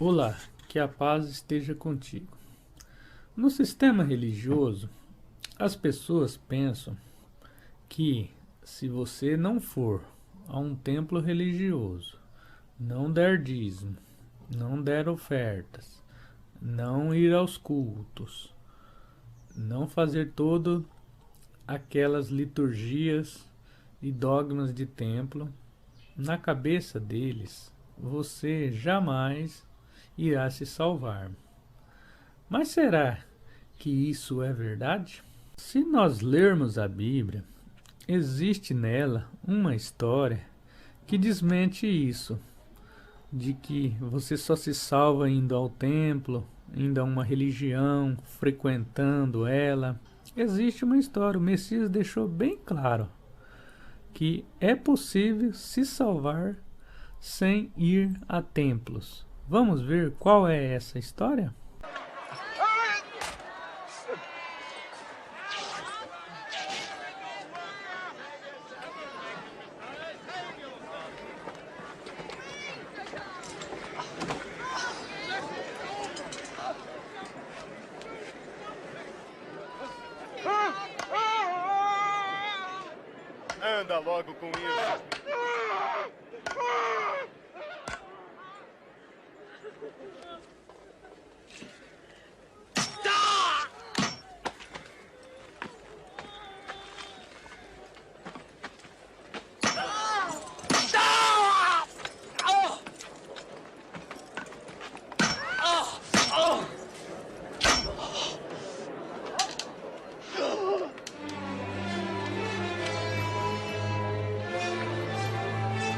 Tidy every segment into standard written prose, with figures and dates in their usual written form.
Olá, que a paz esteja contigo. No sistema religioso, as pessoas pensam que se você não for a um templo religioso, não der dízimo, não der ofertas, não ir aos cultos, não fazer todas aquelas liturgias e dogmas de templo, na cabeça deles, você jamais irá se salvar. Mas será que isso é verdade? Se nós lermos a Bíblia, existe nela uma história que desmente isso, de que você só se salva indo ao templo, indo a uma religião, frequentando ela. Existe uma história, o Messias deixou bem claro que é possível se salvar sem ir a templos. Vamos ver qual é essa história? Anda logo com isso.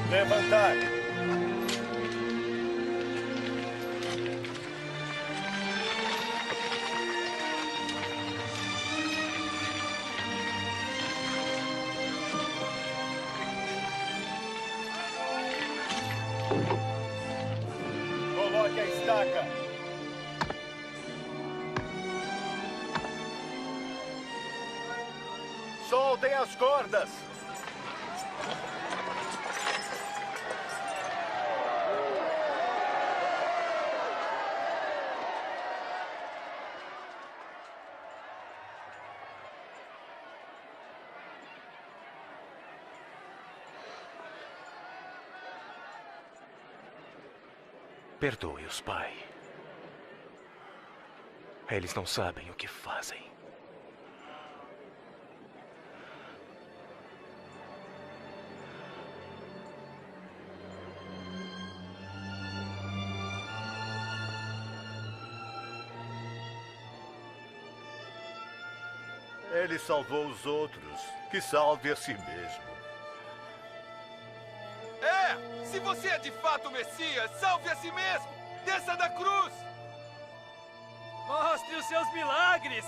Levantar. Coloque a estaca. Soltem as cordas. Perdoe-os, Pai. Eles não sabem o que fazem. Ele salvou os outros. Que salve a si mesmo. Se você é de fato o Messias, salve a si mesmo! Desça da cruz! Mostre os seus milagres!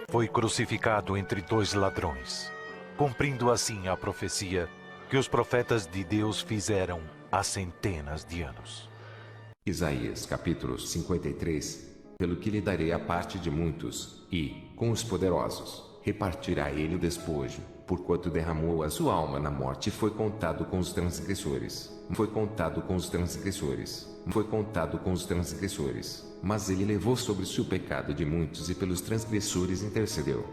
Foi crucificado entre dois ladrões, cumprindo assim a profecia que os profetas de Deus fizeram há centenas de anos. Isaías capítulo 53. Pelo que lhe darei a parte de muitos, e, com os poderosos, repartirá ele o despojo, porquanto derramou a sua alma na morte e foi contado com os transgressores. Foi contado com os transgressores. Foi contado com os transgressores. Mas ele levou sobre si o pecado de muitos e pelos transgressores intercedeu.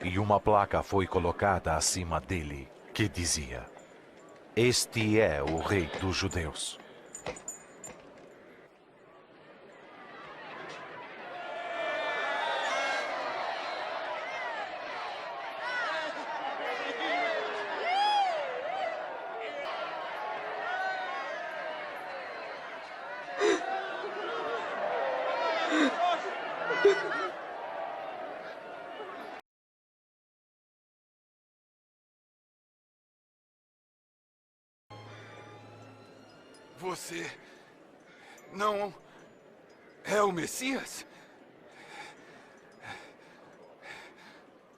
E uma placa foi colocada acima dele, que dizia: Este é o Rei dos Judeus. Você não é o Messias?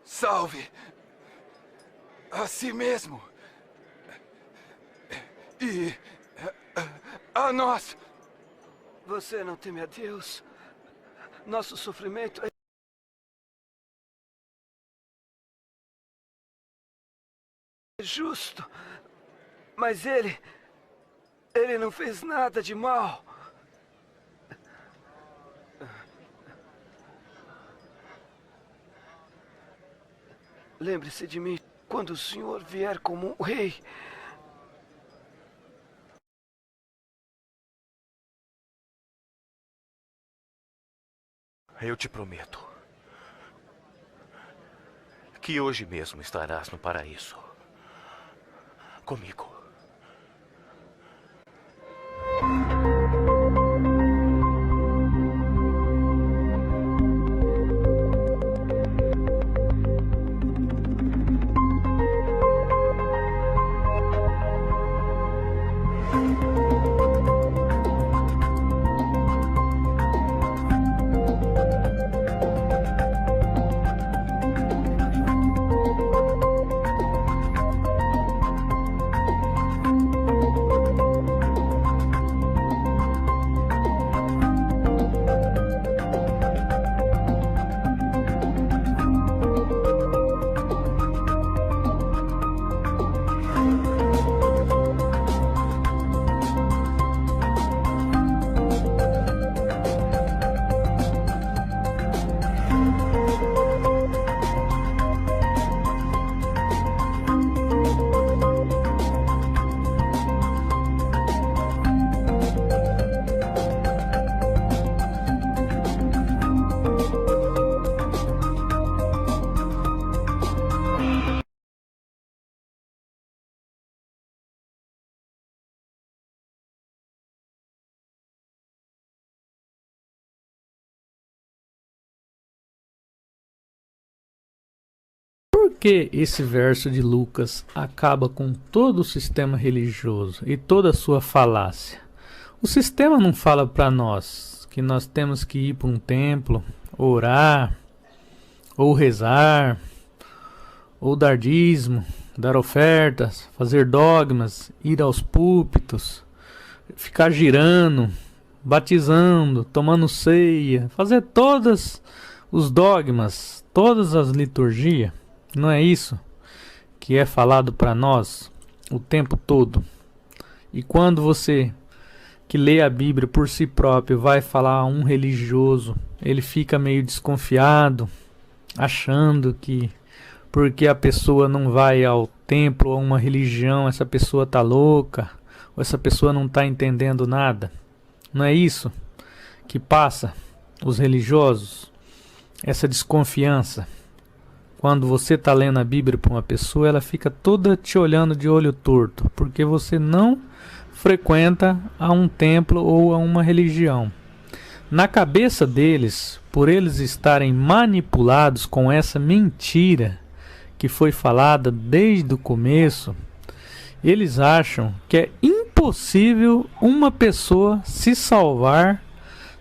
Salve a si mesmo e a nós. Você não teme a Deus? Nosso sofrimento é justo, mas ele não fez nada de mal. Lembre-se de mim quando o senhor vier como um rei. Eu te prometo que hoje mesmo estarás no paraíso comigo. Por que esse verso de Lucas acaba com todo o sistema religioso e toda a sua falácia? O sistema não fala para nós que nós temos que ir para um templo, orar, ou rezar, ou dar dízimo, dar ofertas, fazer dogmas, ir aos púlpitos, ficar girando, batizando, tomando ceia, fazer todos os dogmas, todas as liturgias. Não é isso que é falado para nós o tempo todo. E quando você que lê a Bíblia por si próprio vai falar a um religioso, ele fica meio desconfiado, achando que porque a pessoa não vai ao templo ou a uma religião, essa pessoa tá louca, ou essa pessoa não tá entendendo nada. Não é isso que passa os religiosos? Essa desconfiança. Quando você está lendo a Bíblia para uma pessoa, ela fica toda te olhando de olho torto, porque você não frequenta a um templo ou a uma religião. Na cabeça deles, por eles estarem manipulados com essa mentira que foi falada desde o começo, eles acham que é impossível uma pessoa se salvar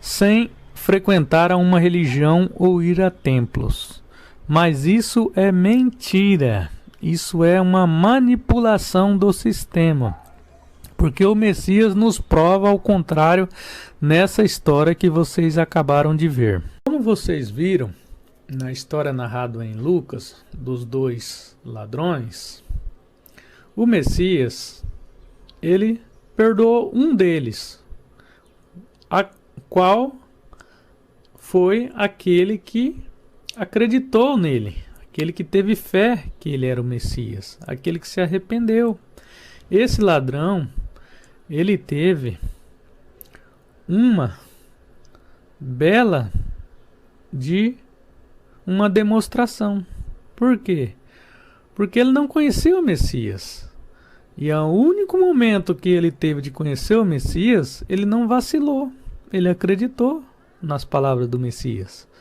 sem frequentar a uma religião ou ir a templos. Mas isso é mentira, isso é uma manipulação do sistema, porque o Messias nos prova ao contrário nessa história que vocês acabaram de ver. Como vocês viram na história narrada em Lucas, dos dois ladrões, o Messias, ele perdoou um deles, a qual foi aquele que acreditou nele, aquele que teve fé que ele era o Messias, aquele que se arrependeu. Esse ladrão, ele teve uma bela de uma demonstração. Por quê? Porque ele não conhecia o Messias. E ao único momento que ele teve de conhecer o Messias, ele não vacilou. Ele acreditou nas palavras do Messias.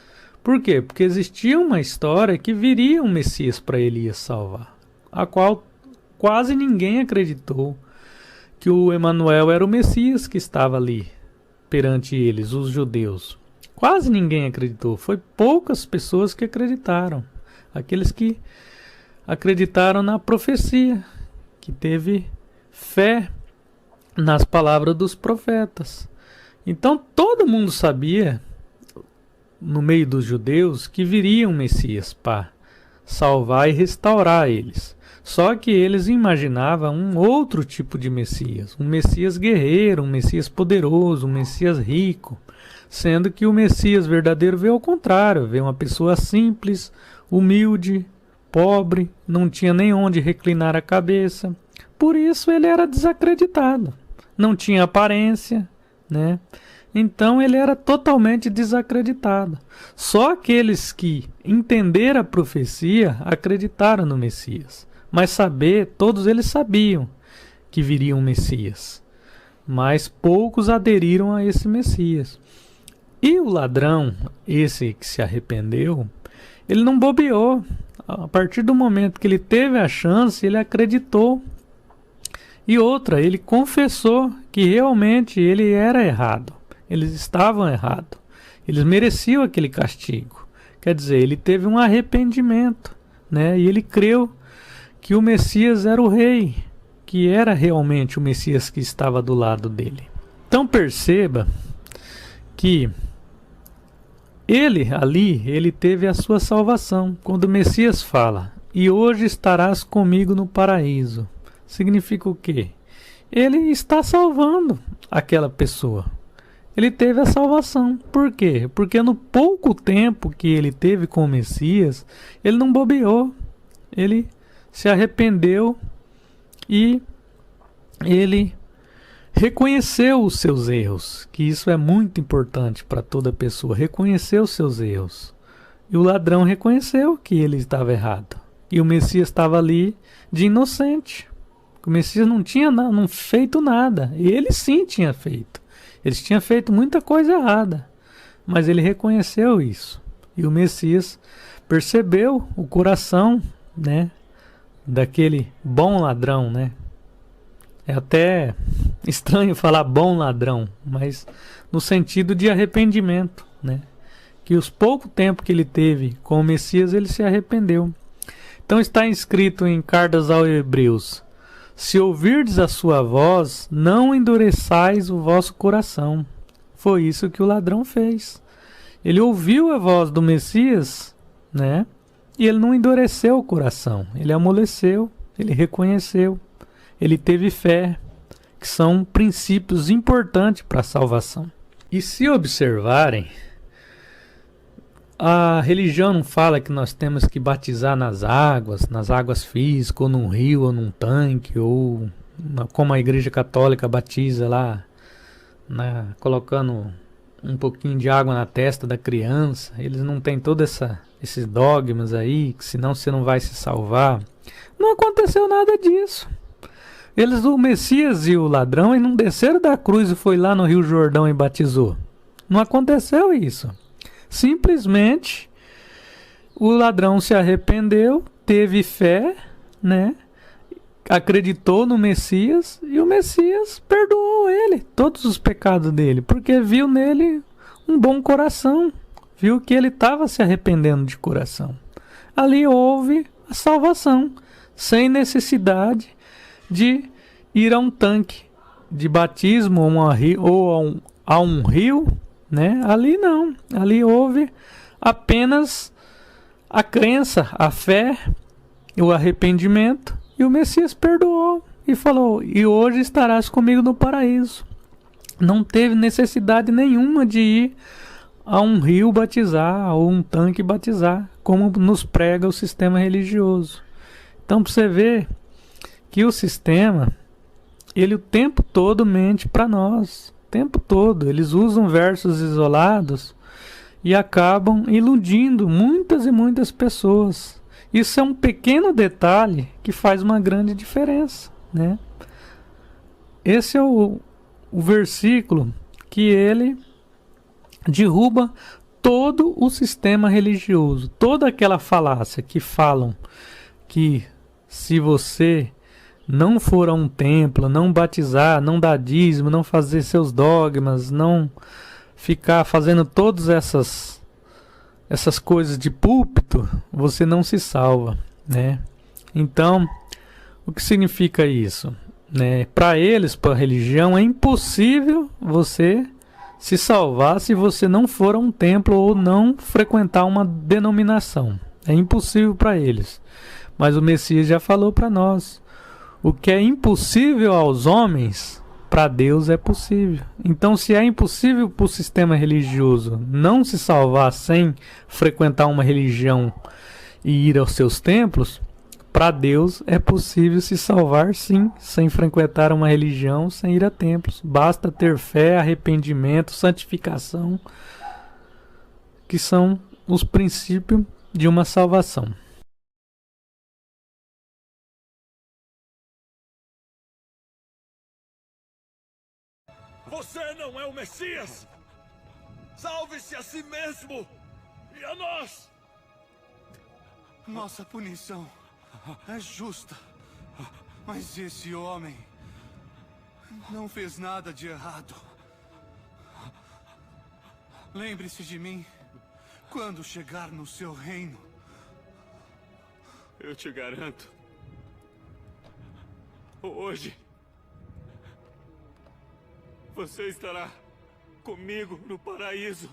Por quê? Porque existia uma história que viria um Messias para Elias salvar, a qual quase ninguém acreditou que o Emanuel era o Messias que estava ali perante eles, os judeus. Quase ninguém acreditou. Foi poucas pessoas que acreditaram. Aqueles que acreditaram na profecia, que teve fé nas palavras dos profetas. Então todo mundo sabia, no meio dos judeus, que viria um Messias para salvar e restaurar eles. Só que eles imaginavam um outro tipo de Messias, um Messias guerreiro, um Messias poderoso, um Messias rico, sendo que o Messias verdadeiro veio ao contrário, veio uma pessoa simples, humilde, pobre, não tinha nem onde reclinar a cabeça. Por isso ele era desacreditado, não tinha aparência, né? Então ele era totalmente desacreditado. Só aqueles que entenderam a profecia acreditaram no Messias. Mas todos eles sabiam que viria um Messias. Mas poucos aderiram a esse Messias. E o ladrão, esse que se arrependeu, ele não bobeou. A partir do momento que ele teve a chance, ele acreditou. E outra, ele confessou que realmente ele era errado. Eles estavam errados. Eles mereciam aquele castigo. Quer dizer, ele teve um arrependimento, né? E ele creu que o Messias era o rei, que era realmente o Messias que estava do lado dele. Então perceba que ele teve a sua salvação. Quando o Messias fala, e hoje estarás comigo no paraíso, significa o quê? Ele está salvando aquela pessoa. Ele teve a salvação. Por quê? Porque no pouco tempo que ele teve com o Messias, ele não bobeou. Ele se arrependeu e ele reconheceu os seus erros, que isso é muito importante para toda pessoa, reconhecer os seus erros. E o ladrão reconheceu que ele estava errado. E o Messias estava ali de inocente. O Messias não tinha não feito nada. Ele sim tinha feito. Ele tinha feito muita coisa errada. Mas ele reconheceu isso. E o Messias percebeu o coração, né, daquele bom ladrão, né? É até estranho falar bom ladrão, mas no sentido de arrependimento, né? Que os pouco tempo que ele teve com o Messias, ele se arrependeu. Então está escrito em Cartas aos Hebreus: se ouvirdes a sua voz, não endureçais o vosso coração. Foi isso que o ladrão fez. Ele ouviu a voz do Messias, né? E ele não endureceu o coração. Ele amoleceu, ele reconheceu, ele teve fé, que são princípios importantes para a salvação. E se observarem, a religião não fala que nós temos que batizar nas águas físicas, ou num rio, ou num tanque, ou como a Igreja Católica batiza lá, colocando um pouquinho de água na testa da criança. Eles não têm todos esses dogmas aí, que senão você não vai se salvar. Não aconteceu nada disso. O Messias e o ladrão, não desceram da cruz e foi lá no Rio Jordão e batizou. Não aconteceu isso. Simplesmente o ladrão se arrependeu, teve fé, né? Acreditou no Messias e o Messias perdoou ele, todos os pecados dele, porque viu nele um bom coração, viu que ele estava se arrependendo de coração. Ali houve a salvação, sem necessidade de ir a um tanque de batismo ou a um rio, né? Ali não, ali houve apenas a crença, a fé, o arrependimento, e o Messias perdoou e falou: e hoje estarás comigo no paraíso. Não teve necessidade nenhuma de ir a um rio batizar ou um tanque batizar, como nos prega o sistema religioso. Então, para você ver que o sistema, ele o tempo todo mente para nós. O tempo todo. Eles usam versos isolados e acabam iludindo muitas e muitas pessoas. Isso é um pequeno detalhe que faz uma grande diferença, né? Esse é o versículo que ele derruba todo o sistema religioso. Toda aquela falácia que falam que se você não for a um templo, não batizar, não dar dízimo, não fazer seus dogmas, não ficar fazendo todas essas coisas de púlpito, você não se salva, né? Então, o que significa isso? Né? Para eles, para a religião, é impossível você se salvar se você não for a um templo ou não frequentar uma denominação. É impossível para eles. Mas o Messias já falou para nós. O que é impossível aos homens, para Deus é possível. Então, se é impossível para o sistema religioso não se salvar sem frequentar uma religião e ir aos seus templos, para Deus é possível se salvar sim, sem frequentar uma religião, sem ir a templos. Basta ter fé, arrependimento, santificação, que são os princípios de uma salvação. Você não é o Messias! Salve-se a si mesmo e a nós! Nossa punição é justa, mas esse homem não fez nada de errado. Lembre-se de mim quando chegar no seu reino. Eu te garanto. Hoje, você estará comigo no paraíso.